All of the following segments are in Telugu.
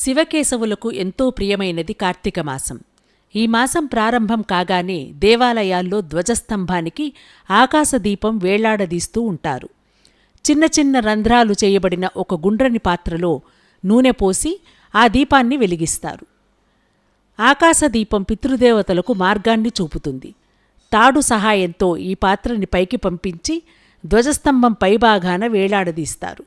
శివకేశవులకు ఎంతో ప్రియమైనది కార్తీక మాసం. ఈ మాసం ప్రారంభం కాగానే దేవాలయాల్లో ధ్వజస్తంభానికి ఆకాశదీపం వేళ్లాడదీస్తూ ఉంటారు. చిన్న చిన్న రంధ్రాలు చేయబడిన ఒక గుండ్రని పాత్రలో నూనె పోసి ఆ దీపాన్ని వెలిగిస్తారు. ఆకాశదీపం పితృదేవతలకు మార్గాన్ని చూపుతుంది. తాడు సహాయంతో ఈ పాత్రని పైకి పంపించి ధ్వజస్తంభం పైభాగాన వేలాడదీస్తారు.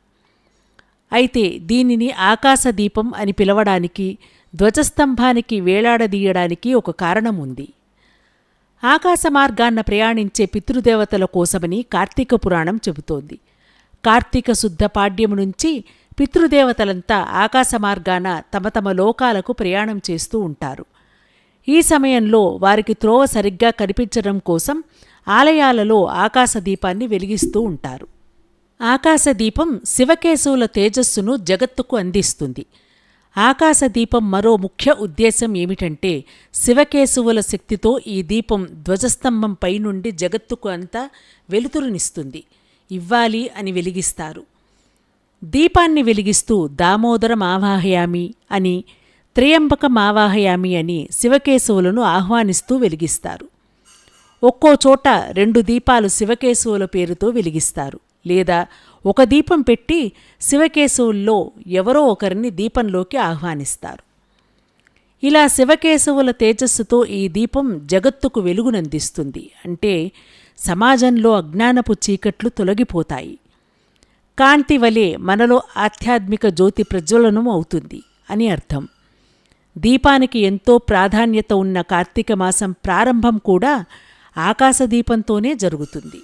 అయితే దీనిని ఆకాశదీపం అని పిలవడానికి, ధ్వజస్తంభానికి వేలాడదీయడానికి ఒక కారణం ఉంది. ఆకాశమార్గాన్న ప్రయాణించే పితృదేవతల కోసమని కార్తీక పురాణం చెబుతోంది. కార్తీక శుద్ధ పాడ్యము నుంచి పితృదేవతలంతా ఆకాశమార్గాన తమ తమ లోకాలకు ప్రయాణం చేస్తూ ఉంటారు. ఈ సమయంలో వారికి త్రోవ సరిగ్గా కనిపించడం కోసం ఆలయాలలో ఆకాశదీపాన్ని వెలిగిస్తూ ఉంటారు. ఆకాశదీపం శివకేశవుల తేజస్సును జగత్తుకు అందిస్తుంది. ఆకాశదీపం మరో ముఖ్య ఉద్దేశం ఏమిటంటే, శివకేశవుల శక్తితో ఈ దీపం ధ్వజస్తంభం పైనుండి జగత్తుకు అంతా వెలుతురునిస్తుంది, ఇవ్వాలి అని వెలిగిస్తారు. దీపాన్ని వెలిగిస్తూ దామోదరమావాహయామి అని, త్రయంబకమావాహయామి అని శివకేశవులను ఆహ్వానిస్తూ వెలిగిస్తారు. ఒక్కో చోట 2 దీపాలు శివకేశవుల పేరుతో వెలిగిస్తారు, లేదా ఒక దీపం పెట్టి శివకేశవుల్లో ఎవరో ఒకరిని దీపంలోకి ఆహ్వానిస్తారు. ఇలా శివకేశవుల తేజస్సుతో ఈ దీపం జగత్తుకు వెలుగునందిస్తుంది. అంటే సమాజంలో అజ్ఞానపు చీకట్లు తొలగిపోతాయి. కాంతి వలె మనలో ఆధ్యాత్మిక జ్యోతి ప్రజ్వలనం అవుతుంది అని అర్థం. దీపానికి ఎంతో ప్రాధాన్యత ఉన్న కార్తీక మాసం ప్రారంభం కూడా ఆకాశదీపంతోనే జరుగుతుంది.